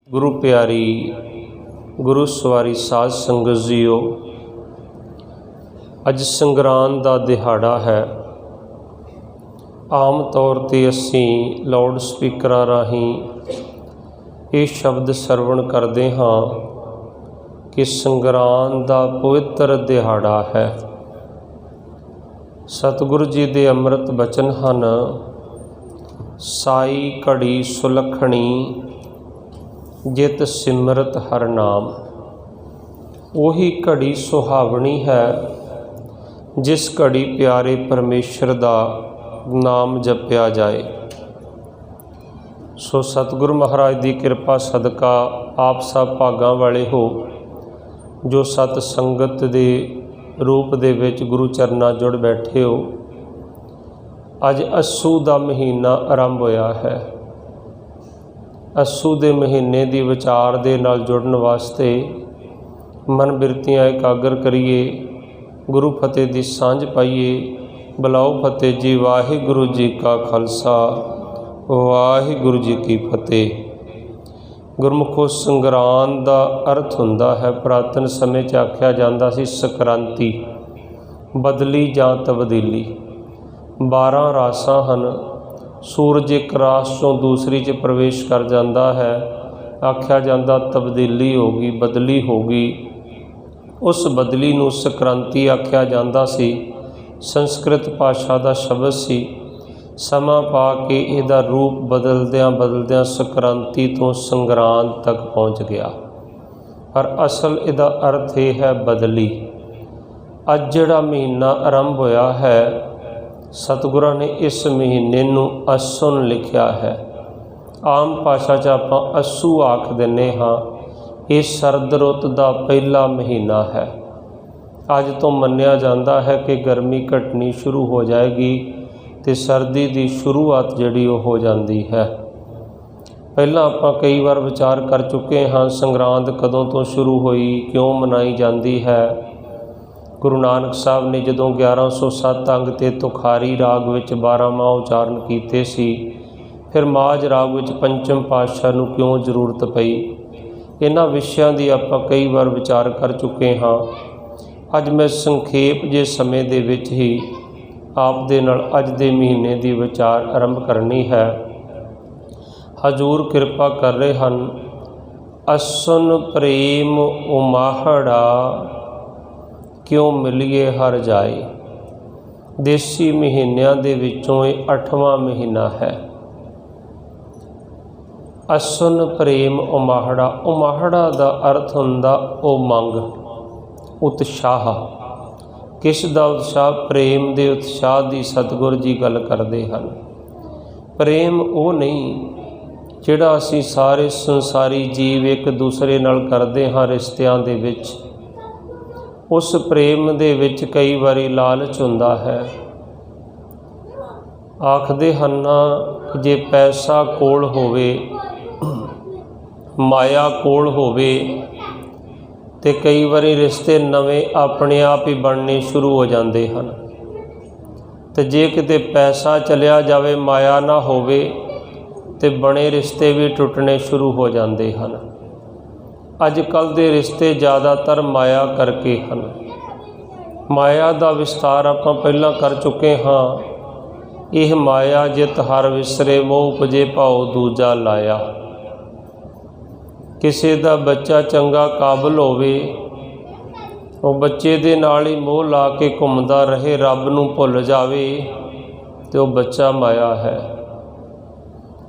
गुरु प्यारी गुरु सवारी साध संगत जीओ, अज संगरांद का दिहाड़ा है। आम तौर पर असी लाउड स्पीकर राहीं ये शब्द सरवण करते हाँ कि संगरांद का पवित्र दिहाड़ा है। सतगुरु जी के अमृत बचन हैं, साई घड़ी सुलखणी जित सिमरत हर नाम। वही घड़ी सुहावनी है जिस घड़ी प्यारे परमेश्वर का नाम जपया जाए। सो सतगुरु महाराज की कृपा सदका आप सब भागां वाले हो जो सत संगत के रूप दे विच गुरु चरना जुड़ बैठे हो। अज अस्सू का महीना आरंभ होया है। अस्सू के महीने की विचार दे नाल जुड़न वास्ते मन बिरतियाँ एकागर करिए, गुरु फतेह की सांझ पाइए। बुलाओ फतेह जी। वाहिगुरु जी का खालसा वाहिगुरु जी की फतेह। गुरमुखो संगरांद का अर्थ हुंदा है, पुरातन समय च आख्या जाता सी संक्रांति, बदली जां तब्दीली। 12 रासां हन। सूरज एक रास चों दूसरी च प्रवेश कर जाता है, आख्या जाता तब्दीली होगी, बदली होगी। उस बदली नूं संक्रांति आख्या जाता सी। संस्कृत भाषा का शब्द सी। समा पा के इहदा रूप बदलद्यां बदलद्यां संक्रांति तो संगरांद तक पहुँच गया, पर असल इहदा अर्थ यह है बदली। अज जिहड़ा महीना आरंभ होया है, सतगुरां ने इस महीने नूं अस्सुन लिखिया है। आम भाषा च आपां अस्सू आख दिंदे हाँ। ये सरद रुत का पहला महीना है। अज तो मन्निया जाता है कि गर्मी घटनी शुरू हो जाएगी तो सर्दी की शुरुआत जिहड़ी हो जाती है। पहला आपां कई बार विचार कर चुके हाँ, संगरांद कदों तो शुरू हुई, क्यों मनाई जाती है। गुरु नानक साहब ने जदों 1107 अंग ते तुखारी राग विच 12 माह उचारण कीते सी, फिर माज राग विच पंचम पातशाह नूं क्यों जरूरत पई। इन्हां विषयां दी आपां कई बार विचार कर चुके हाँ। अज मैं संखेप जे समय दे विच ही आप दे नाल अज दे महीने दी विचार आरंभ करनी है। हजूर कृपा कर रहे हन। अस्सुन प्रेम उमाहड़ा क्यों मिलिए हर जाए। देसी महीनों के विचों 8वां महीना है। अस्सुन प्रेम उमाहड़ा। उमाहड़ा का अर्थ हुंदा उमंग, उत्साह। किस दा उत्साह? प्रेम के उत्साह की सतगुरु जी गल करते हैं। प्रेम वो नहीं जिहड़ा असी सारे संसारी जीव एक दूसरे नाल करते हाँ रिश्तियां दे विच। उस प्रेम दे विच कई बारी लालच हुंदा है। आखदे हन कि जे पैसा कोल होवे, माया कोल होवे ते कई बारी रिश्ते नवें अपने आप ही बनने शुरू हो जाते हैं। तो जे किते पैसा चलिया जावे, माया ना होवे ते बने रिश्ते भी टुटने शुरू हो जाते हैं। अजकल के रिश्ते ज़्यादातर माया करके हैं। माया का विस्तार आप पहला कर चुके हाँ। यह माया जित हर विसरे मोह उपजे भाव दूजा लाया। किसी का बच्चा चंगा काबल होवे, वो बच्चे दे नाल ही मोह ला के घूमदा रहे, रब नूं भुल जावे तो वह बच्चा माया है।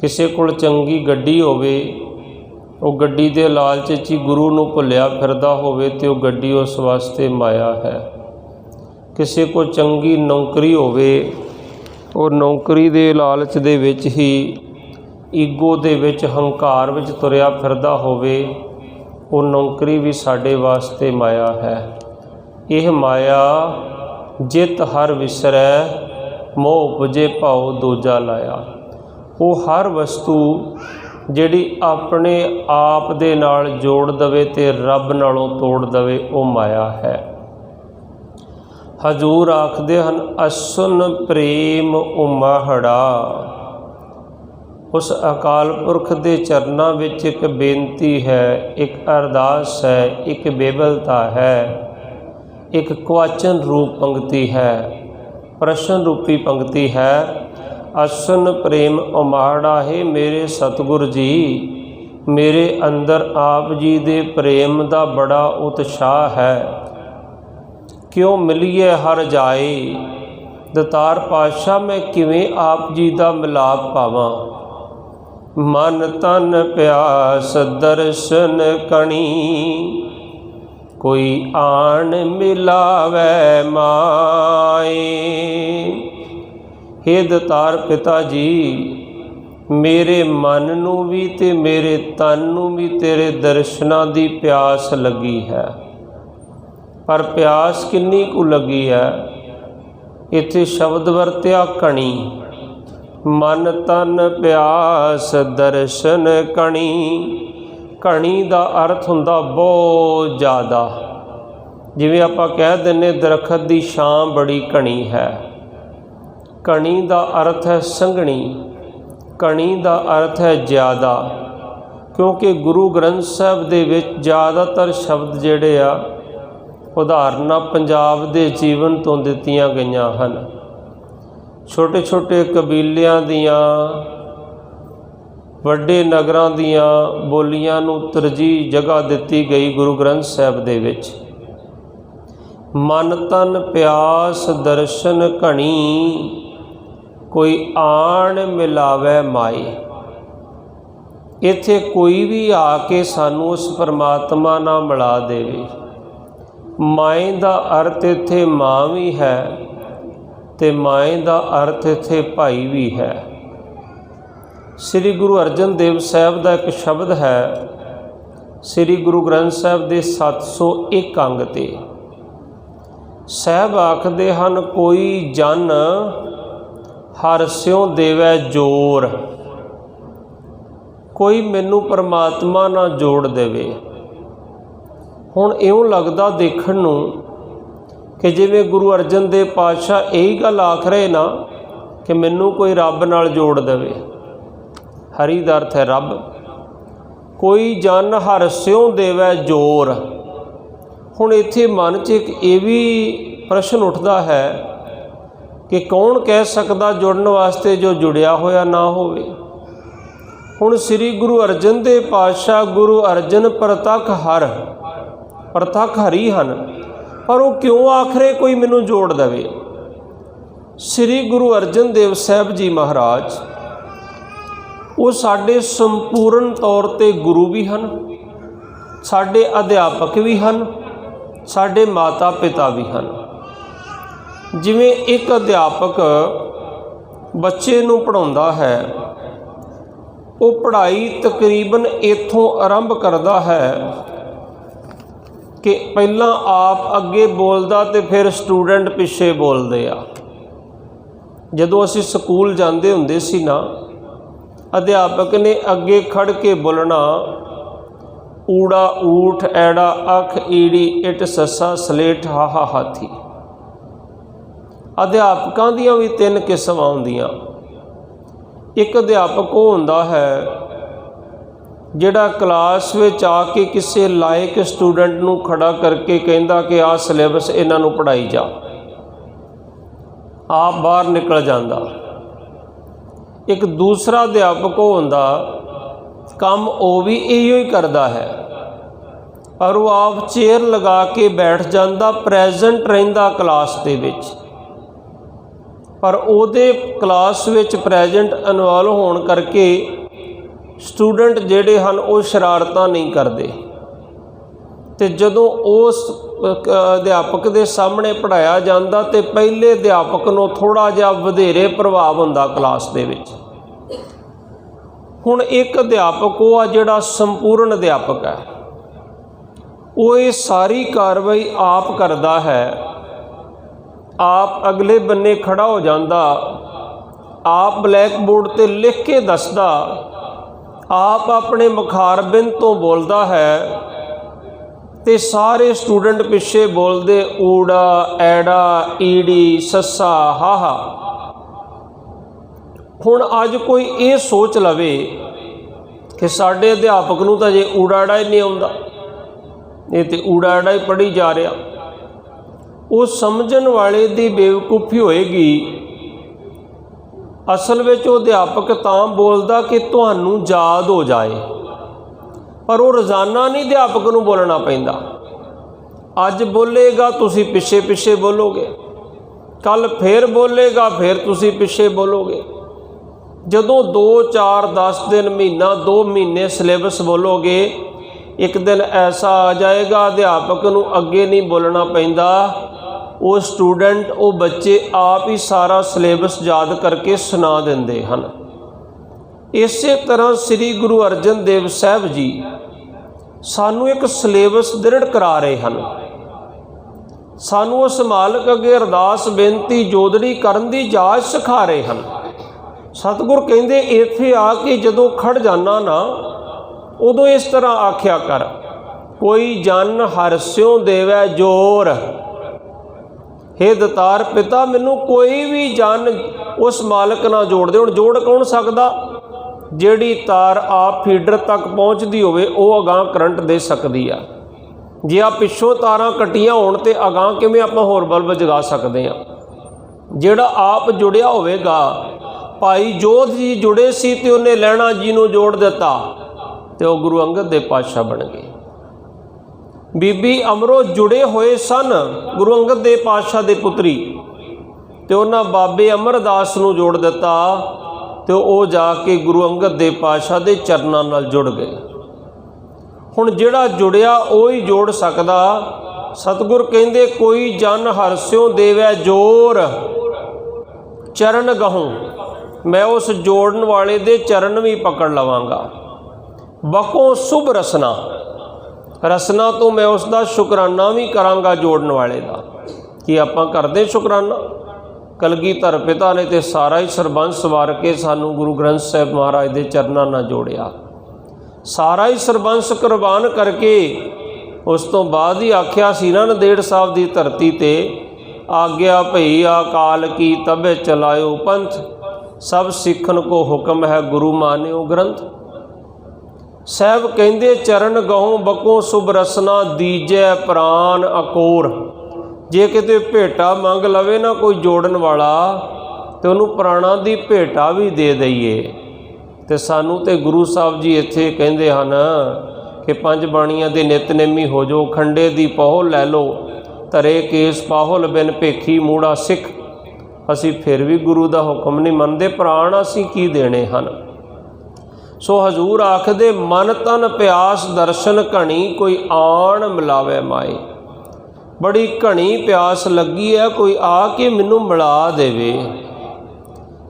किसी कोल चंगी गड्डी होवे, वो गड्डी के लालच च ही गुरु नूं भुलिया फिरदा होवे तो गड्डी उस वास्ते माया है। किसी को चंगी नौकरी होवे, और नौकरी के लालच दे विच ही ईगो दे विच हंकार विच तुरिया फिरदा होवे, वो नौकरी भी साडे वास्ते माया है। यह माया जित हर विसरै मोह उपजे भाव दूजा लाया। वो हर वस्तु जिहड़ी अपने आप दे नाल जोड़ दवे ते रब नालों तोड़ दवे, वो माया है। हजूर आखदे हन अस्सुन प्रेम उमाहड़ा। उस अकाल पुरख के चरनां विच एक बेनती है, एक अरदास है, एक बेबलता है, एक क्वाचन रूप पंक्ति है, प्रश्न रूपी पंक्ति है। असन प्रेम उमाड़ा है मेरे सतगुर जी, मेरे अंदर आप जी दे प्रेम दा बड़ा उत्साह है। क्यों मिलिए हर जाए दतार पातशाह, मैं किवें आप जी दा मिलाप पावां। मन तन प्यास दर्शन कणी, कोई आन मिलावै माए। हे दतार पिता जी, मेरे मन नूं भी ते मेरे तन नूं भी तेरे दर्शनां दी प्यास लगी है। पर प्यास किन्नी कु लगी है? इत्थे शब्द वरत्या कणी। मन तन प्यास दर्शन कणी। कणी दा अर्थ हुंदा बहुत ज़्यादा। जिवें आपां कह दिंने दरखत दी छां बड़ी घनी है। कणी दा अर्थ है संघनी, कणी दा अर्थ है ज़्यादा। क्योंकि गुरु ग्रंथ साहिब दे विच ज़्यादातर शब्द जिहड़े आ उदाहरणां पंजाब दे जीवन तो दित्तियां गईयां हन। छोटे छोटे कबीलियां दियां, वड्डे नगरां दियां बोलियां नूं तरजीह जगह दित्ती गई गुरु ग्रंथ साहिब दे विच। मन तन प्यास दर्शन घणी, कोई आण मिलावै माए। इत्थे कोई भी आके सानू उस परमात्मा नाल मिला देवे। माए दा अर्थ इत्थे माँ भी है ते माए दा अर्थ इत्थे भाई भी है। श्री गुरु अर्जन देव साहिब का एक शब्द है श्री गुरु ग्रंथ साहिब के 701 अंग ते। साहिब आखदे हन, कोई जन हर स्यों देवै जोर। कोई मैनू परमात्मा ना जोड़ देवे। हुण इउं लगदा देखण नूं कि जिवें गुरु अर्जन देव पातशाह यही गल आख रहे ना कि मैनू कोई रब नाल जोड़ देवे। हरि दा अर्थ है रब। कोई जन हर स्यों देवै जोर। हुण इत्थे मन च एक ये भी प्रश्न उठदा है कि कौन कह सकदा जुड़न वास्ते जो जुड़िया होया ना होवे। हुण श्री गुरु अर्जन देव पातशाह गुरु अर्जन प्रतख हर, प्रतख हरि हन, पर वो क्यों आखरे कोई मैनू जोड़ देवे। श्री गुरु अर्जन देव साहिब जी महाराज वो साडे संपूर्ण तौर ते गुरु भी हन, साडे अध्यापक भी हन, साडे माता पिता भी हन। जिवें एक अध्यापक बच्चे नूं पढ़ाउंदा है, वो पढ़ाई तकरीबन इत्थों आरंभ करता है कि पहला आप अगे बोलदा ते फिर स्टूडेंट पिछे बोलदे आ। जदों असीं स्कूल जांदे हुंदे सी ना, अध्यापक ने अगे खड़ के बोलना, ऊड़ा ऊठ ऐड़ा अख ईड़ी इट ससा सलेट हाहा हाथी। अध्यापकों दियां भी 3 किस्मां हुंदियां। एक अध्यापक वो हुंदा है जिहड़ा क्लास विच आके किसी लायक स्टूडेंट नूं खड़ा करके कहंदा कि आ सिलेबस इन्हां नूं पढ़ाई जा, आप बाहर निकल जांदा। एक दूसरा अध्यापक वो हुंदा, काम वो भी इहो ही करदा है, पर वो आप चेयर लगा के बैठ जांदा, प्रेजेंट रहिंदा क्लास दे विच, पर उहदे क्लास विच प्रेजेंट इनवॉल्व होने करके स्टूडेंट जिहड़े हन वो शरारतां नहीं करते। तो जदों उस अध्यापक के सामने पढ़ाया जाता तो पहले अध्यापक नूं थोड़ा जिहा वधेरे प्रभाव हुंदा क्लास दे विच। हुण एक अध्यापक वो आ जिहड़ा संपूर्ण अध्यापक है, वो ये सारी कार्रवाई आप करदा है। आप अगले बन्ने खड़ा हो जाता, आप ब्लैक बोर्ड ते लिख के दसदा, आप अपने मुखारबिंद तो बोलता है ते सारे स्टूडेंट पिछे बोलते ऊड़ा ऐड़ा ईड़ी ससा हाहा। हुण अज कोई ये सोच लवे कि साडे अध्यापक नूं तां जे ऊड़ाड़ा ही नहीं आउंदा, ये तो ऊड़ाड़ा ही पढ़ी जा रहा, वो समझण वाले दी बेवकूफ़ी होएगी। असल में वो अध्यापक तां बोलदा कि तुहानूं याद हो जाए, पर वो रोज़ाना नहीं अध्यापक नूं बोलना पैंदा। अज बोलेगा तुसी पिछे पिछे बोलोगे, कल फिर बोलेगा फिर तुसी पिछे बोलोगे। जदों 2 4 10 दिन महीना 2 महीने सिलेबस बोलोगे, एक दिन ऐसा आ जाएगा अध्यापक नूं अगे नहीं बोलना पैंदा, वो स्टूडेंट वो बच्चे आप ही सारा सिलेबस याद करके सुना देंदे हन। इस तरह श्री गुरु अर्जन देव साहब जी सानू एक सिलेबस दृढ़ करा रहे हैं। सानू उस मालक अगे अरदास बेनती जोदड़ी करन दी जाच सिखा रहे हैं। सतगुर कहंदे इत्थे आके जदों खड़ जाना ना, उदों इस तरह आख्या कर, कोई जन हरस्यों देवै जोर। हे दतार पिता, मैनू कोई भी जन उस मालक नाल जोड़ दे। हुण जोड़ कौन सकदा? जिहड़ी तार आप फीडर तक पहुँचती होवे वो अगां करंट दे सकदी आ। जे आ पिछों तारां कट्टियां होण ते अगां किवें आपां होर बल्ब जगा सकदे आ? जिहड़ा आप जुड़िया होवेगा, भाई जोध जी जुड़े सी ते उन्हें लैणा जी नूं जोड़ दिता ते वो गुरु अंगद दे पातशाह बन गए। बीबी अमरो जुड़े होए सन गुरु अंगद देव पातशाह दे पुत्री, ते उन्हां बाबे अमरदास नूं जोड़ दिता ते वो जाके गुरु अंगद देव पातशाह दे चरनां नाल जुड़ गए। हुण जिहड़ा जुड़िया वो ही जोड़ सकदा। सतगुर कहंदे कोई जन हरस्यों देवै जोर, चरण गहूँ, मैं उस जोड़न वाले दे चरण भी पकड़ लवांगा। बको शुभ रसना, रसना तो मैं उसका शुकराना भी करांगा जोड़न वाले का। कि आपां करदे शुकराना? कलगीधर पिता ने तो सारा ही सरबंस वार के सानू गुरु ग्रंथ साहिब महाराज के चरनां नाल जोड़िया, सारा ही सरबंस कुर्बान करके उस तो बाद ही आख्या सी ना नंदेड़ साहब की धरती ते, आग्या भई अकाल की तबे चलायो पंथ, सब सिखन को हुक्म है गुरु मान्यो ग्रंथ। साहब कहंदे चरण गहूँ बको शुभ रसना, दीजै प्राण अकोर। जे किते भेटा मंग लवे ना कोई जोड़न वाला, तो उन्होंने प्राणा की भेटा भी दे दईए। तो सानू तो गुरु साहब जी इत्थे कहंदे हन कि 5 बाणियां दे नितनेमी हो जो, खंडे दी पहोल लै लो, धरे केस पाहुल बिन भेखी मूड़ा सिख। असी फिर भी गुरु का हुक्म नहीं मनते, प्राण असी की देने हन। सो हजूर आखदे मन तन प्यास दर्शन घनी, कोई आण मिलावे माए। बड़ी घनी प्यास लगी है, कोई आके मैनू मिला देवे।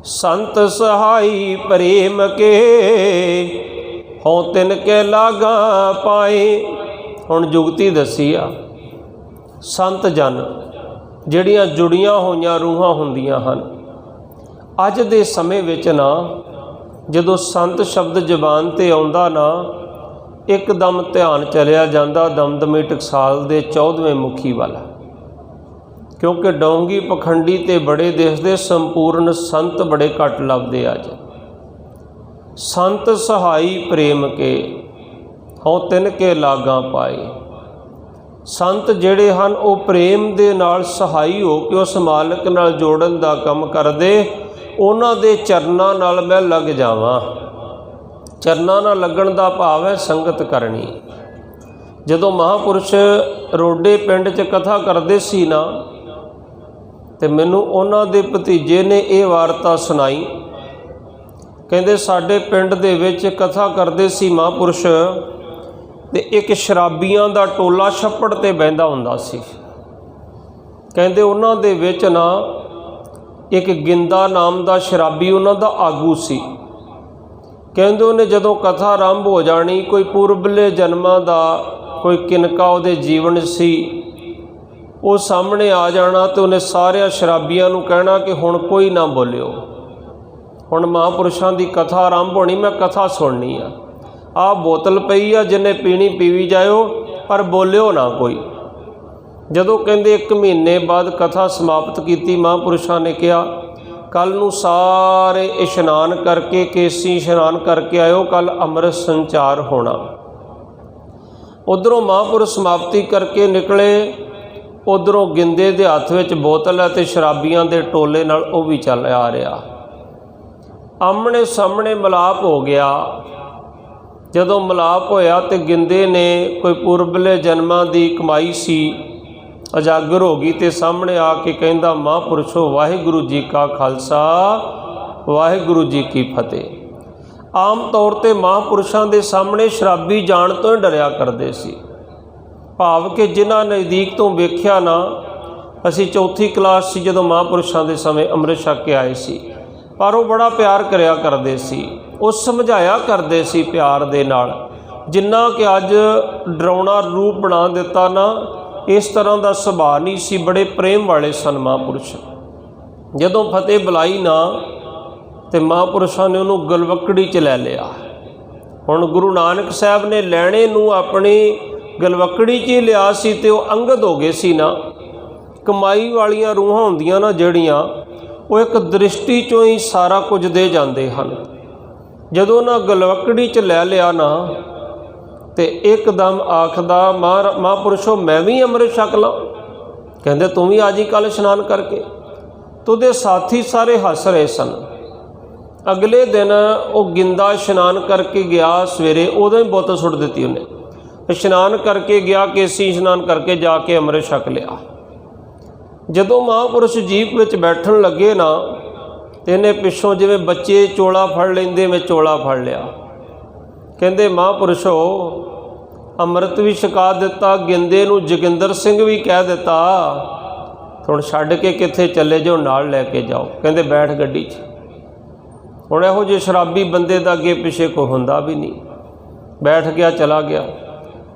संत सहाई प्रेम के, हों तिन के लागा पाए। हुण जुगती दसी आ, संत जन जिहड़ियां जुड़ियां होईयां रूहां हुंदियां हन। अज दे समय विच ना जदों संत शब्द जबान ते आउंदा ना, एकदम ध्यान चलिया जांदा दमदमी टकसाल दे 14वें मुखी वाला। क्योंकि डोंगी पखंडी ते बड़े दिसदे, संपूर्ण संत बड़े घट लभदे। अज संत सहाई प्रेम के, हों तिन के लागा पाए। संत जिहड़े हन वो प्रेम दे नाल सहाई हो के उस मालक नाल जोड़न दा काम करदे। उन्हां दे चरनां नाल मैं लग जावां। चरनां नाल लगण दा भाव है संगत करनी। जदों महापुरुष रोडे पिंड च कथा करदे सी ना, ते मैनू उन्हां दे भतीजे ने ये वारता सुनाई। कहंदे साडे पिंड दे विच कथा करदे सी महापुरुष, ते एक शराबियां दा टोला छप्पड़ ते बहिंदा हुंदा सी। कहंदे उन्हां दे विच ना एक गिंदा नाम दा शराबी उन्हां दा आगू सी। कहंदे उन्हें जदों कथा आरंभ हो जानी, कोई पूर्वले जन्मां दा कोई किनका उहदे जीवन सी, वो सामने आ जाना। तो उन्हें सारिया शराबियां नूं कहना कि हुण कोई ना बोलियो, हुण महापुरुषां दी कथा आरंभ होनी, मैं कथा सुननी आ बोतल पई आ, जिन्हें पीनी पीवी जाओ, पर बोलियो ना कोई। जदों कहंदे 1 महीने बाद कथा समाप्त की, महापुरुषां ने कहा कल नूं सारे इशनान करके केसी इशनान करके आयो, कल अमृत संचार होना। उधरों महापुरुष समाप्ति करके निकले, उधरों गिंदे दे हत्थ विच बोतल है ते शराबियां दे टोले नाल वो भी चल आ रहा। आमने सामने मिलाप हो गया। जदों मिलाप होया तो गिंदे ने कोई पूर्वले जन्मां दी कमाई सी उजागर हो गई, तो सामने आके कहंदा महापुरुषो वाहिगुरु जी का खालसा वाहिगुरु जी की फतेह। आम तौर पर महापुरुषों के सामने शराबी जान तो ही डरिया करते सी, भाव कि जिन्हां नज़दीक तो वेख्या ना। असी चौथी क्लास सी जदों महापुरुषों के समय अमृत छक के आए सी, पर वो बड़ा प्यार करया करते सी, वो समझाया करते सी प्यार दे नाल। जिन्ना कि अज डराउना रूप बना दिता ना, इस तरह का सुभाव नहीं सी, बड़े प्रेम वाले सन महापुरुष। जदों फतेह बुलाई ना तो महापुरुषों ने उन्होंने गलवकड़ी च लै लिया। हुण गुरु नानक साहब ने लैणे नूं अपनी गलवकड़ी च ही लिया सी, ते वो अंगद हो गए सी ना। कमाई वालियां रूहां हुंदियां ना जड़ियां, वो एक दृष्टि चों ही सारा कुछ दे जाते हैं। जदों ना गलवकड़ी च लै लिया ना, तो एकदम आखदा महापुरुषो मैं भी अमृत छक ला। कहते तू भी आज ही कल इशनान करके। तो दे साथी सारे हस रहे सन। अगले दिन वो गिंदा इशनान करके गया सवेरे, उदों ही बोतल सुट दी उन्हें। इशनान करके गया, केसी इशनान करके जाके अमृत छक लिया। जदों महापुरुष जीप विच बैठन लगे ना, तो इन्हें पिछों जिवें बच्चे चोला फड़ लेंदे, मैं चोला फड़ लिया। कहते महापुरुषो अमृत भी छका दिता, गिंदे नूं जोगिंदर सिंह भी कह दिता, हुण छड्ड के कित्थे चले जाओ, नाल लैके जाओ। कहते बैठ गड्डी च। हुण इहो जिहे शराबी बंदे दा अगे पिछे कोई हुंदा भी नहीं। बैठ गया, चला गया।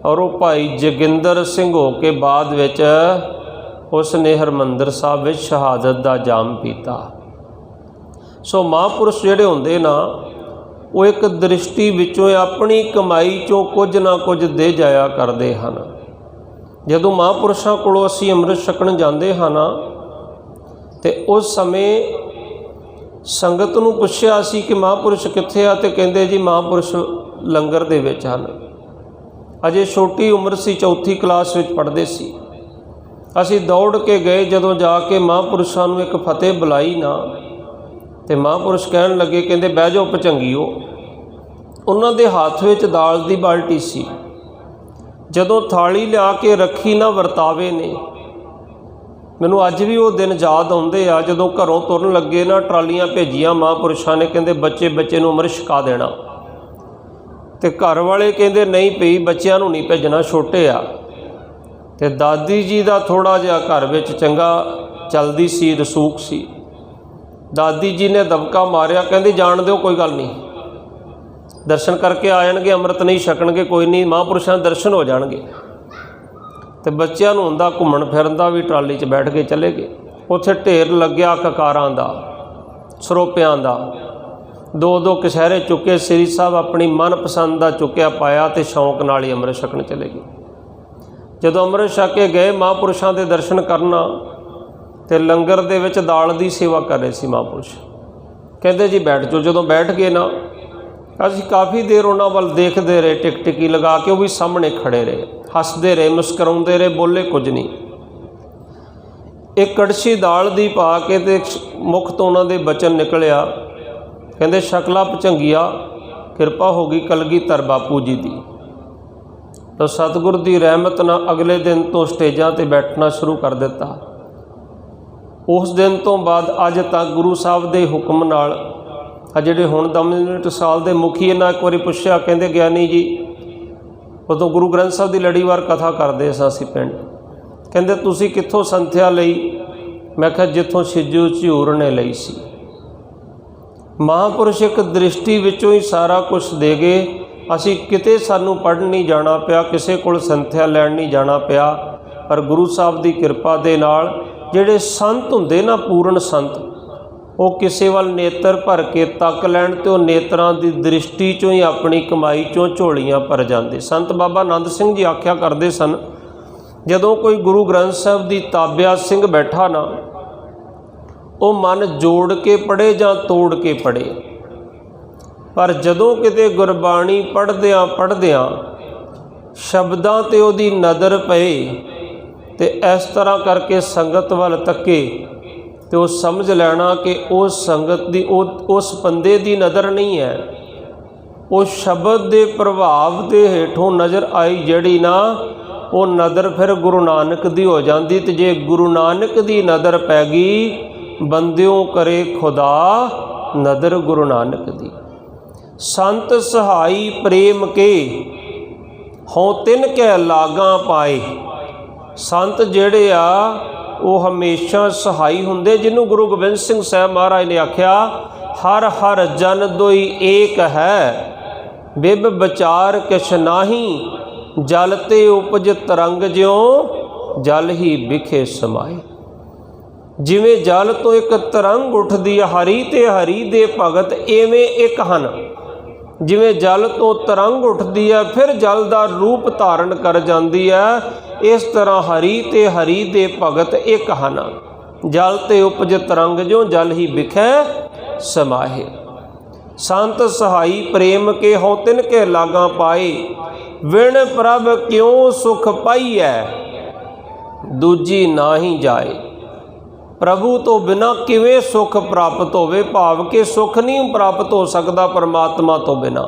और वो भाई जोगिंदर सिंह हो के बाद विच उसने हरमंदर साहब विच शहादत दा जाम पीता। सो महापुरुष जिहड़े हुंदे ना, वो एक दृष्टि विचों अपनी कमाई चों कुछ ना कुछ दे जाया करते हैं। जदों महापुरुषों कोलों असीं अमृत छकण जाते हैं ना, तो उस समय संगत नूं पुछया सी कि महापुरुष कित्थे आ, ते कहंदे जी महापुरुष लंगर दे विच हन। अजे छोटी उम्र सी, चौथी क्लास विच पढ़दे सी। असीं दौड़ के गए, जदों जाके महापुरुषों नूं एक फतेह बुलाई ना, तो महापुरुष कहन लगे, कहते बह जाओ भचंगियो। उन्हां दे हाथ विच दाल दी बाल्टी सी। जदों थाली लिया के रखी ना वरतावे ने, मैनूं अज भी वो दिन याद आउंदे आ। जदों घरों तुरन लगे ना, ट्रालियां भेजियां महापुरुषों ने, कहते बच्चे बच्चे नूं अमृत छका देना। तो घर वाले कहते नहीं पई, बच्चों नूं नहीं भेजना, छोटे आ। तो दादी जी का थोड़ा जिहा घर विच चंगा चलदी सी, रसूख सी। दादी जी ने दबका मारिया, कहते जान दो, कोई गल नहीं, दर्शन करके आ जाएंगे, अमृत नहीं छकणगे, कोई नहीं, महापुरुषों के दर्शन हो जाएंगे। तो बच्चों नूं हुंदा घुम्मण फिरन दा भी, ट्राली च बैठ के चले गए। उत्थे ढेर लग्या ककारां दा, सरोपियां दा। दो दो कशहरे चुके, श्री साहब अपनी मनपसंद का चुक्या पाया, तो शौक नाल ही अमृत छकण चले गए। जदों अमृत छक के गए महापुरुषों के दर्शन करना, तो लंगर दे विच दाल की सेवा कर रहे सी महापुरुष। कहते जी बैठ जाओ। जदों बैठ गए ना, असीं काफ़ी देर उन्हां वल देखते रहे, टिक टिकी लगा के, वो भी सामने खड़े रहे, हसते रहे, मुस्कराउंदे रहे, बोले कुछ नहीं। एक कड़छी दाल दी पा के ते मुख तो उन्हां दे बचन निकलिया, कहते शकला भचंगिया, किरपा हो गई कलगीधर बापू जी की। तो सतगुर की रहमत नाल अगले दिन तो स्टेजां ते बैठना शुरू कर दिता। उस दिन तो बाद अज तक गुरु साहब के हुक्म नाल जिहड़े हुण दमन साल के मुखी, इन्हां एक बारी पुछया, कहते ज्ञानी जी उदों गुरु ग्रंथ साहब की लड़ीवार कथा करते सा असीं पिंड। कहते तुसीं कित्थों संथਿਆ लई? मैं कहा जिथों सिजू झूर ने लई सी। महापुरुष एक दृष्टि विचों ही सारा कुछ दे गए। असीं किते सानूं पढ़न नहीं जाना पिया, किसी कोल संथਿਆ लैण नहीं जाना पिया, पर गुरु साहब की किरपा दे नाल जिहड़े संत हुंदे ना, पूर्ण संत, वो किसी वाल नेत्र भर के तक लैण ते नेत्रां की दृष्टि चों ही अपनी कमाई चों झोलियां भर जाते। संत बाबा आनंद सिंह जी आख्या करते सन, जदों कोई गुरु ग्रंथ साहब की ताबिया सिंह बैठा ना, ਉਹ ਮਨ ਜੋੜ ਕੇ ਪੜ੍ਹੇ ਜਾਂ ਤੋੜ ਕੇ ਪੜ੍ਹੇ। ਪਰ ਜਦੋਂ ਕਿਤੇ ਗੁਰਬਾਣੀ ਪੜ੍ਹਦਿਆਂ ਪੜ੍ਹਦਿਆਂ ਸ਼ਬਦਾਂ 'ਤੇ ਉਹਦੀ ਨਜ਼ਰ ਪਏ ਤੇ ਇਸ ਤਰ੍ਹਾਂ ਕਰਕੇ ਸੰਗਤ ਵੱਲ ਤੱਕੇ ਤੇ ਉਹ ਸਮਝ ਲੈਣਾ ਕਿ ਉਸ ਸੰਗਤ ਦੀ ਉਸ ਬੰਦੇ ਦੀ ਨਜ਼ਰ ਨਹੀਂ ਹੈ, ਉਹ ਸ਼ਬਦ ਦੇ ਪ੍ਰਭਾਵ ਦੇ ਹੇਠੋਂ ਨਜ਼ਰ ਆਈ ਜਿਹੜੀ ਨਾ, ਉਹ ਨਜ਼ਰ ਫਿਰ ਗੁਰੂ ਨਾਨਕ ਦੀ ਹੋ ਜਾਂਦੀ। ਤੇ ਜੇ ਗੁਰੂ ਨਾਨਕ ਦੀ ਨਜ਼ਰ ਪੈ ਗਈ, ਬੰਦਿਓ ਕਰੇ ਖੁਦਾ ਨਜ਼ਰ ਗੁਰੂ ਨਾਨਕ ਦੀ। ਸੰਤ ਸਹਾਈ ਪ੍ਰੇਮ ਕੇ ਹੋਂ ਤਿਨ ਕੈ ਲਾਗਾਂ ਪਾਏ। ਸੰਤ ਜਿਹੜੇ ਆ ਉਹ ਹਮੇਸ਼ਾ ਸਹਾਈ ਹੁੰਦੇ, ਜਿਹਨੂੰ ਗੁਰੂ ਗੋਬਿੰਦ ਸਿੰਘ ਸਾਹਿਬ ਮਹਾਰਾਜ ਨੇ ਆਖਿਆ, ਹਰ ਹਰ ਜਨ ਦੋਈ ਏਕ ਹੈ, ਬਿਬ ਵਿਚਾਰ ਕਿਛ ਨਾਹੀ, ਜਲ ਤੇ ਉਪਜ ਤਰੰਗ ਜਿਉ ਜਲ ਹੀ ਵਿਖੇ ਸਮਾਏ। ਜਿਵੇਂ ਜਲ ਤੋਂ ਇੱਕ ਤਰੰਗ ਉੱਠਦੀ ਹੈ, ਹਰੀ ਤੇ ਹਰੀ ਦੇ ਭਗਤ ਐਵੇਂ ਇੱਕ ਹਨ। ਜਿਵੇਂ ਜਲ ਤੋਂ ਤਰੰਗ ਉੱਠਦੀ ਹੈ ਫਿਰ ਜਲ ਦਾ ਰੂਪ ਧਾਰਨ ਕਰ ਜਾਂਦੀ ਹੈ, ਇਸ ਤਰ੍ਹਾਂ ਹਰੀ ਤੇ ਹਰੀ ਦੇ ਭਗਤ ਇੱਕ ਹਨ। ਜਲ ਤੇ ਉਪਜ ਤਰੰਗ ਜਿਉ ਜਲ ਹੀ ਵਿਖੇ ਸਮਾਏ। ਸੰਤ ਸਹਾਈ ਪ੍ਰੇਮ ਕੇ ਹੋਂ ਤਿਨ ਕੇ ਲਾਗਾਂ ਪਾਏ, ਵਿਣ ਪ੍ਰਭ ਕਿਉਂ ਸੁਖ ਪਾਈਐ, ਦੂਜੀ ਨਾਹੀ ਜਾਏ। ਪ੍ਰਭੂ ਤੋਂ ਬਿਨਾਂ ਕਿਵੇਂ ਸੁੱਖ ਪ੍ਰਾਪਤ ਹੋਵੇ, ਭਾਵ ਕਿ ਸੁੱਖ ਨਹੀਂ ਪ੍ਰਾਪਤ ਹੋ ਸਕਦਾ ਪਰਮਾਤਮਾ ਤੋਂ ਬਿਨਾਂ,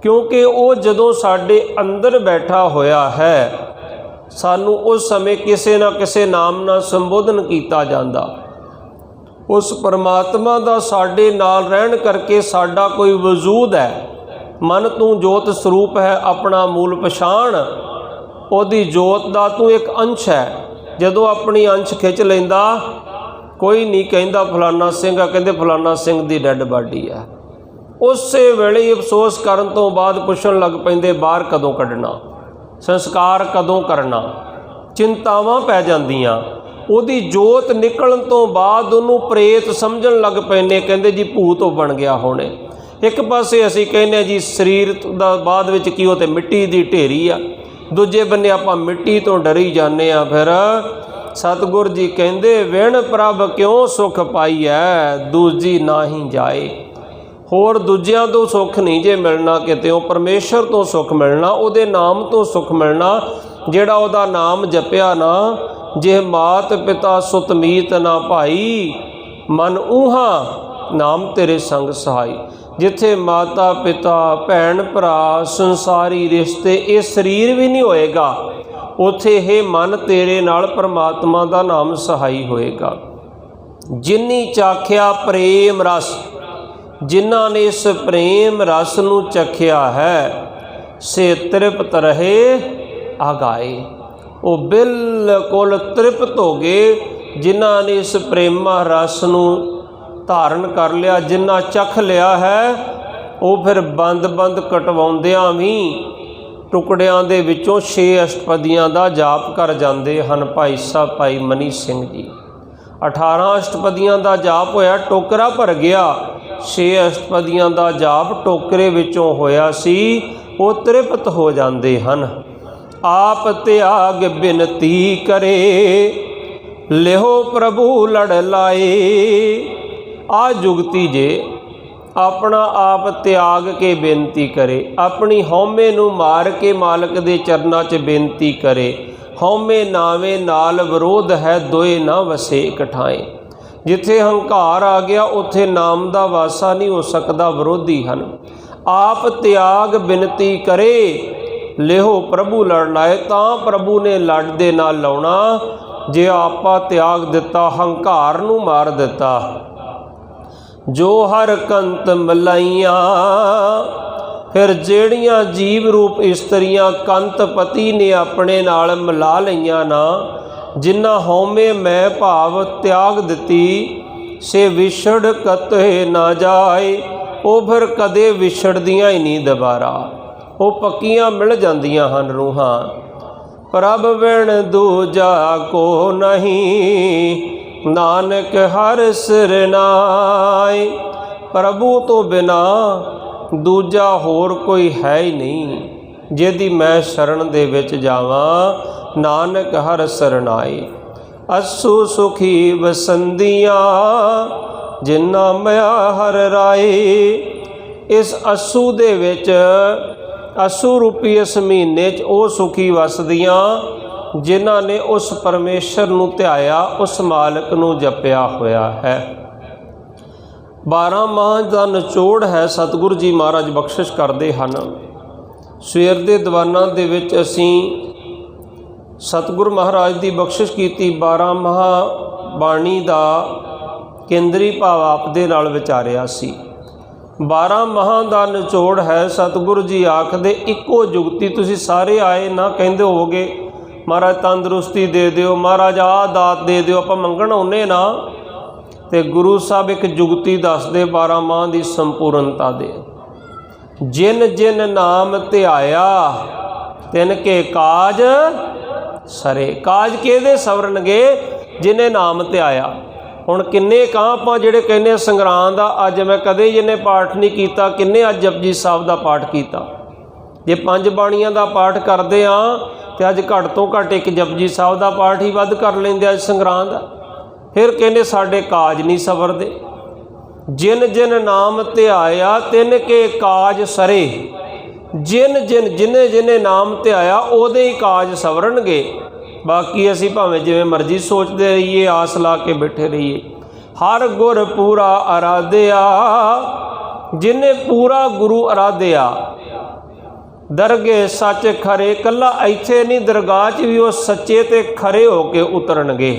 ਕਿਉਂਕਿ ਉਹ ਜਦੋਂ ਸਾਡੇ ਅੰਦਰ ਬੈਠਾ ਹੋਇਆ ਹੈ, ਸਾਨੂੰ ਉਸ ਸਮੇਂ ਕਿਸੇ ਨਾ ਕਿਸੇ ਨਾਮ ਨਾਲ ਸੰਬੋਧਨ ਕੀਤਾ ਜਾਂਦਾ। ਉਸ ਪਰਮਾਤਮਾ ਦਾ ਸਾਡੇ ਨਾਲ ਰਹਿਣ ਕਰਕੇ ਸਾਡਾ ਕੋਈ ਵਜੂਦ ਹੈ। ਮਨ ਤੂੰ ਜੋਤ ਸਰੂਪ ਹੈ, ਆਪਣਾ ਮੂਲ ਪਛਾਣ, ਉਹਦੀ ਜੋਤ ਦਾ ਤੂੰ ਇੱਕ ਅੰਸ਼ ਹੈ। ਜਦੋਂ ਆਪਣੀ ਅੰਸ਼ ਖਿੱਚ ਲੈਂਦਾ, ਕੋਈ ਨਹੀਂ ਕਹਿੰਦਾ ਫਲਾਨਾ ਸਿੰਘ ਆ, ਕਹਿੰਦੇ ਫਲਾਨਾ ਸਿੰਘ ਦੀ ਡੈੱਡ ਬਾਡੀ ਆ। ਉਸੇ ਵੇਲੇ ਅਫਸੋਸ ਕਰਨ ਤੋਂ ਬਾਅਦ ਪੁੱਛਣ ਲੱਗ ਪੈਂਦੇ ਬਾਹਰ ਕਦੋਂ ਕੱਢਣਾ, ਸੰਸਕਾਰ ਕਦੋਂ ਕਰਨਾ, ਚਿੰਤਾਵਾਂ ਪੈ ਜਾਂਦੀਆਂ। ਉਹਦੀ ਜੋਤ ਨਿਕਲਣ ਤੋਂ ਬਾਅਦ ਉਹਨੂੰ ਪ੍ਰੇਤ ਸਮਝਣ ਲੱਗ ਪੈਂਦੇ, ਕਹਿੰਦੇ ਜੀ ਭੂਤ ਉਹ ਬਣ ਗਿਆ ਹੋਣੇ। ਇੱਕ ਪਾਸੇ ਅਸੀਂ ਕਹਿੰਦੇ ਜੀ ਸਰੀਰ ਦਾ ਬਾਅਦ ਵਿੱਚ ਕੀ, ਉਹ ਤੇ ਮਿੱਟੀ ਦੀ ਢੇਰੀ ਆ, ਦੂਜੇ ਬੰਨੇ ਆਪਾਂ ਮਿੱਟੀ ਤੋਂ ਡਰੀ ਜਾਂਦੇ ਆ। ਫਿਰ ਸਤਿਗੁਰ ਜੀ ਕਹਿੰਦੇ ਵਿਣ ਪ੍ਰਭ ਕਿਉਂ ਸੁਖ ਪਾਈਐ, ਦੂਜੀ ਨਾਹੀ ਜਾਏ। ਹੋਰ ਦੂਜਿਆਂ ਤੋਂ ਸੁੱਖ ਨਹੀਂ ਜੇ ਮਿਲਣਾ, ਕਿਤੇੋਂ ਪਰਮੇਸ਼ਰ ਤੋਂ ਸੁੱਖ ਮਿਲਣਾ, ਉਹਦੇ ਨਾਮ ਤੋਂ ਸੁੱਖ ਮਿਲਣਾ। ਜਿਹੜਾ ਉਹਦਾ ਨਾਮ ਜਪਿਆ ਨਾ, ਜੇ ਮਾਤ ਪਿਤਾ ਸੁਤ ਮੀਤ ਨਾ ਭਾਈ, ਮਨ ਊਹਾ ਨਾਮ ਤੇਰੇ ਸੰਗ ਸਹਾਈ। ਜਿੱਥੇ ਮਾਤਾ ਪਿਤਾ ਭੈਣ ਭਰਾ ਸੰਸਾਰੀ ਰਿਸ਼ਤੇ ਇਹ ਸਰੀਰ ਵੀ ਨਹੀਂ ਹੋਏਗਾ, ਉੱਥੇ ਇਹ ਮਨ ਤੇਰੇ ਨਾਲ ਪਰਮਾਤਮਾ ਦਾ ਨਾਮ ਸਹਾਈ ਹੋਏਗਾ। ਜਿਨੀ ਚਾਖਿਆ ਪ੍ਰੇਮ ਰਸ, ਜਿਨ੍ਹਾਂ ਨੇ ਇਸ ਪ੍ਰੇਮ ਰਸ ਨੂੰ ਚਖਿਆ ਹੈ, ਸੇ ਤ੍ਰਿਪਤ ਰਹੇ ਆਗਾਏ। ਉਹ ਬਿਲਕੁਲ ਤ੍ਰਿਪਤ ਹੋ ਗਏ ਜਿਨ੍ਹਾਂ ਨੇ ਇਸ ਪ੍ਰੇਮਾ ਰਸ ਨੂੰ ਧਾਰਨ ਕਰ ਲਿਆ, ਜਿਨ੍ਹਾਂ ਚਖ ਲਿਆ ਹੈ। ਉਹ ਫਿਰ ਬੰਦ ਕਟਵਾਉਂਦਿਆਂ ਵੀ ਟੁਕੜਿਆਂ ਦੇ ਵਿੱਚੋਂ 6 ਅਸ਼ਟਪਦੀਆਂ ਦਾ ਜਾਪ ਕਰ ਜਾਂਦੇ ਹਨ। ਭਾਈ ਸਾਹਿਬ ਭਾਈ ਮਨੀ ਸਿੰਘ ਜੀ 18 ਅਸ਼ਟਪਦੀਆਂ ਦਾ ਜਾਪ ਹੋਇਆ, ਟੋਕਰਾ ਭਰ ਗਿਆ। 6 ਅਸ਼ਟਪਦੀਆਂ ਦਾ ਜਾਪ ਟੋਕਰੇ ਵਿੱਚੋਂ ਹੋਇਆ ਸੀ, ਉਹ ਤ੍ਰਿਪਤ ਹੋ ਜਾਂਦੇ ਹਨ। ਆਪ ਤਿਆਗ ਬਿਨਤੀ ਕਰੇ, ਲਿਹੋ ਪ੍ਰਭੂ ਲੜ ਲਾਏ। ਆ ਜੁਗਤੀ ਜੇ ਆਪਣਾ ਆਪ ਤਿਆਗ ਕੇ ਬੇਨਤੀ ਕਰੇ, ਆਪਣੀ ਹਉਮੈ ਨੂੰ ਮਾਰ ਕੇ ਮਾਲਕ ਦੇ ਚਰਨਾਂ 'ਚ ਬੇਨਤੀ ਕਰੇ। ਹਉਮੈ ਨਾਵੇਂ ਨਾਲ ਵਿਰੋਧ ਹੈ, ਦੋਏ ਨਾ ਵਸੇ ਇਕਠਾਏ। ਜਿੱਥੇ ਹੰਕਾਰ ਆ ਗਿਆ ਉੱਥੇ ਨਾਮ ਦਾ ਵਾਸਾ ਨਹੀਂ ਹੋ ਸਕਦਾ, ਵਿਰੋਧੀ ਹਨ। ਆਪ ਤਿਆਗ ਬਿਨਤੀ ਕਰੇ, ਲਿਹੋ ਪ੍ਰਭੂ ਲੜ ਲਾਏ। ਤਾਂ ਪ੍ਰਭੂ ਨੇ ਲੜ ਦੇ ਨਾਲ ਲਾਉਣਾ ਜੇ ਆਪਾਂ ਤਿਆਗ ਦਿੱਤਾ, ਹੰਕਾਰ ਨੂੰ ਮਾਰ ਦਿੱਤਾ। ਜੋ ਹਰ ਕੰਤ ਮਲਾਈਆਂ, ਫਿਰ ਜਿਹੜੀਆਂ ਜੀਵ ਰੂਪ ਇਸਤਰੀਆਂ ਕੰਤ ਪਤੀ ਨੇ ਆਪਣੇ ਨਾਲ ਮਿਲਾ ਲਈਆਂ ਨਾ, ਜਿਨ੍ਹਾਂ ਹਉਮੈ ਮੈਂ ਭਾਵ ਤਿਆਗ ਦਿੱਤੀ, ਸੇ ਵਿਛੜ ਕਤਹਿ ਨਾ ਜਾਏ। ਉਹ ਫਿਰ ਕਦੇ ਵਿਛੜਦੀਆਂ ਹੀ ਨਹੀਂ ਦੁਬਾਰਾ, ਉਹ ਪੱਕੀਆਂ ਮਿਲ ਜਾਂਦੀਆਂ ਹਨ ਰੂਹਾਂ। ਪ੍ਰਭ ਵਿਣ ਦੂਜਾ ਕੋ ਨਹੀਂ, ਨਾਨਕ ਹਰਿ ਸਿਰਨਾਏ। ਪ੍ਰਭੂ ਤੋਂ ਬਿਨਾ ਦੂਜਾ ਹੋਰ ਕੋਈ ਹੈ ਹੀ ਨਹੀਂ, ਜਿਹਦੀ ਮੈਂ ਸ਼ਰਨ ਦੇ ਵਿੱਚ ਜਾਵਾਂ। ਨਾਨਕ ਹਰਿ ਸਿਰਨਾਏ। असु सुखी वसंदियाँ जिन्ना मया हर राए। इस असू दे विच असू रूपी इस महीने च वो सुखी वसदियाँ जिन्हां ने उस परमेश्वर नूं ध्याया, उस मालिक नूं जपिया होया है। 12 माह का निचोड़ है सतगुरु जी महाराज बख्शिश करते हैं। सवेर के दीवानां दे विच असीं सतगुरु महाराज की बख्शिश की 12 माह बाणी का केंद्री भाव आप दे नाल विचारिया सी। 12 माह का निचोड़ है सतगुरु जी आखदे इक्को जुगती। तुसीं सारे आए ना कहंदे होवोगे महाराज तंदुरुस्ती दे दिओ, महाराज आ दात दे दिओ, आपां मंगण आउंदे ना। ते गुरु साहब एक जुगती दसदे 12 माह की संपूर्णता दे। जिन जिन नाम ध्याया तिन के काज सरे। काज किहदे सवरनगे? जिन्हें नाम ध्याया। हुण किन्ने कां आपां जिहड़े कहने संगरांद दा अज मैं कदे जिन्हें पाठ नहीं कीता, किन्ने अज जपजी साहब का पाठ कीता? जे 5 बाणियां का पाठ करते हाँ तो अज घट तो घट एक जपजी साहब का पाठ ही वध कर लेंदे अज संगरांद। फिर कहने साडे काज नहीं सवरदे। जिन जिन नाम ध्याया तिन के काज सरे। जिन जिन जिन्हें जिन्हें नाम ध्याया उहदे ही काज सवरनगे। बाकी असी भावें जिवें मर्जी सोचते रहिए, आस ला के बैठे रहिए। हर गुर पूरा आराध्या, जिन्हें पूरा गुरु आराध्या दरगे सच खरे। कला इत्थे नहीं दरगाह च भी वो सच्चे ते खरे होके उतरनगे।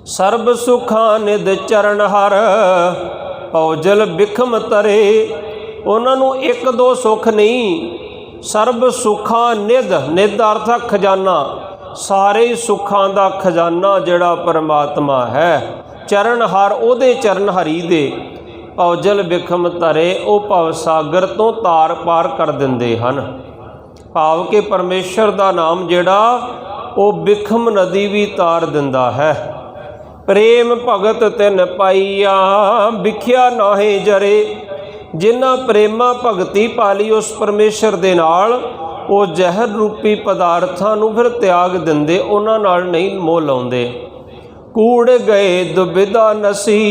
सर्ब सुखा निध चरण हर औजल बिखम तरे। उन्होंने एक दो सुख नहीं, सर्ब सुखा निध। निध अर्थ खजाना, सारे सुखां दा खजाना जिहड़ा परमात्मा है। चरण हर ओदे चरण हरी दे। औजल बिखम तरे, वो भव सागर तो तार पार कर दिंदे हन। भाव के परमेश्वर का नाम जिहड़ा वो बिखम नदी भी तार दिंदा है। प्रेम भगत तिन पाईया बिख्या नाहे जरे। जिन्हां प्रेमा भगती पाली उस परमेश्वर दे नाल वो जहर रूपी पदार्थां नूं फिर त्याग दिंदे, उन्हां नाल नहीं मोह लाउंदे। कूड़ गए दुविधा नसी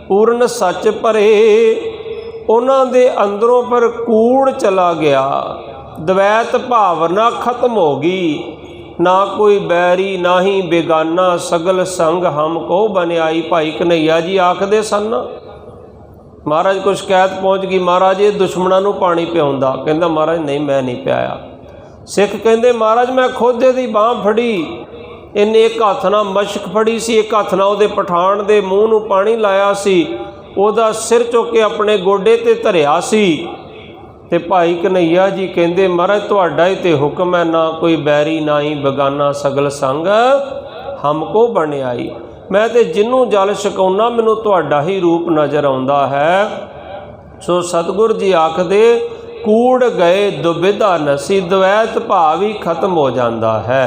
पूर्ण सच भरे। उन्हां दे अंदरों पर कूड़ चला गया, द्वैत भावना खत्म हो गई। ना कोई बैरी ना ही बेगाना, सगल संग हमको बनियाई। भाई कन्हैया जी आखदे सन महाराज को शिकायत पहुँच गई, महाराज ये दुश्मनों नूं पानी पिआउंदा। कहंदा महाराज नहीं मैं नहीं पिआया। सिख कहंदे महाराज मैं खुद इहदी बांह फड़ी, इन्हें एक हत्थ नाल मशक फड़ी सी, एक हत्थ नाल उहदे पठाण दे मूँह नूं पानी लाया सी, उहदा सिर चुक के अपने गोडे ते धरिया सी। ते भाई कन्हैया जी कहंदे महाराज तुहाडा ही ते हुक्म है, ना कोई बैरी ना ही बेगाना, सगल संग हमको बनियाई। मैं तो जिन्हों जल छकाउना मैनूं तुहाडा ही रूप नज़र आउंदा है। सो सतगुरु जी आखदे कूड़ गए दुविधा नसी। द्वैत भाव ही खत्म हो जाता है।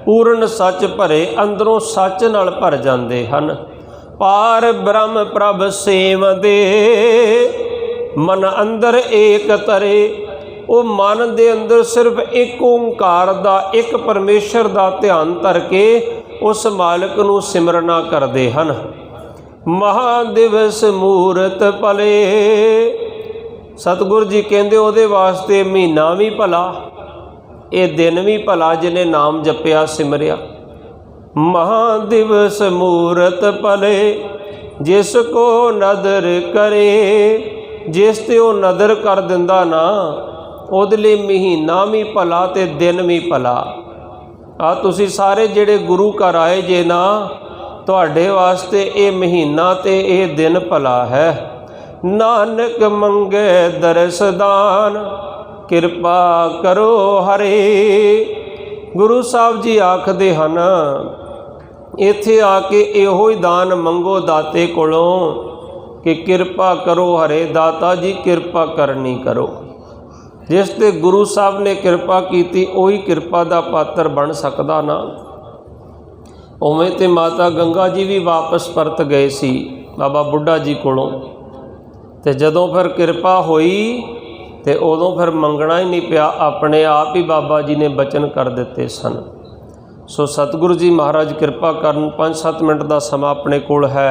पूर्ण सच भरे, अंदरों सच नाल भर जाते हैं। पार ब्रह्म प्रभ सेव दे मन अंदर एक तरे। वो मन दे अंदर सिर्फ एक ओंकार दा, एक परमेश्वर दा ध्यान धर के उस मालिक नूं सिमरना करते हैं। महादिवस मूरत भले। सतगुरु जी कहते उहदे वास्ते महीना भी भला, ये दिन भी भला जिन्हें नाम जपिया सिमरिया। महादिवस मूरत भले जिसको नदर करे। जिस ते वो नदर कर दिंदा ना उहदे लई महीना भी भला ते दिन भी भला। आ तुसी सारे जिहड़े गुरु घर आए जे ना, तुहाडे वास्ते ये महीना ते ये दिन भला है। नानक मंगे दरसदान किरपा करो हरे। गुरु साहब जी आखदे हन इत्थे आके इहो ही दान मंगो दाते कोलों कि किरपा करो हरे। दाता जी किरपा करनी करो। जिस ते गुरु साहब ने किरपा की उही किरपा का पात्र बन सकता ना। उवें ते माता गंगा जी भी वापस परत गए सी बाबा बुढ़ा जी कोलों, ते जदों फिर किरपा होई ते उदों फिर मंगना ही नहीं पिया, अपने आप ही बाबा जी ने बचन कर दिते सन। ਸੋ ਸਤਿਗੁਰੂ ਜੀ ਮਹਾਰਾਜ ਕਿਰਪਾ ਕਰਨ 5-7 ਮਿੰਟ ਦਾ ਸਮਾਂ ਆਪਣੇ ਕੋਲ ਹੈ।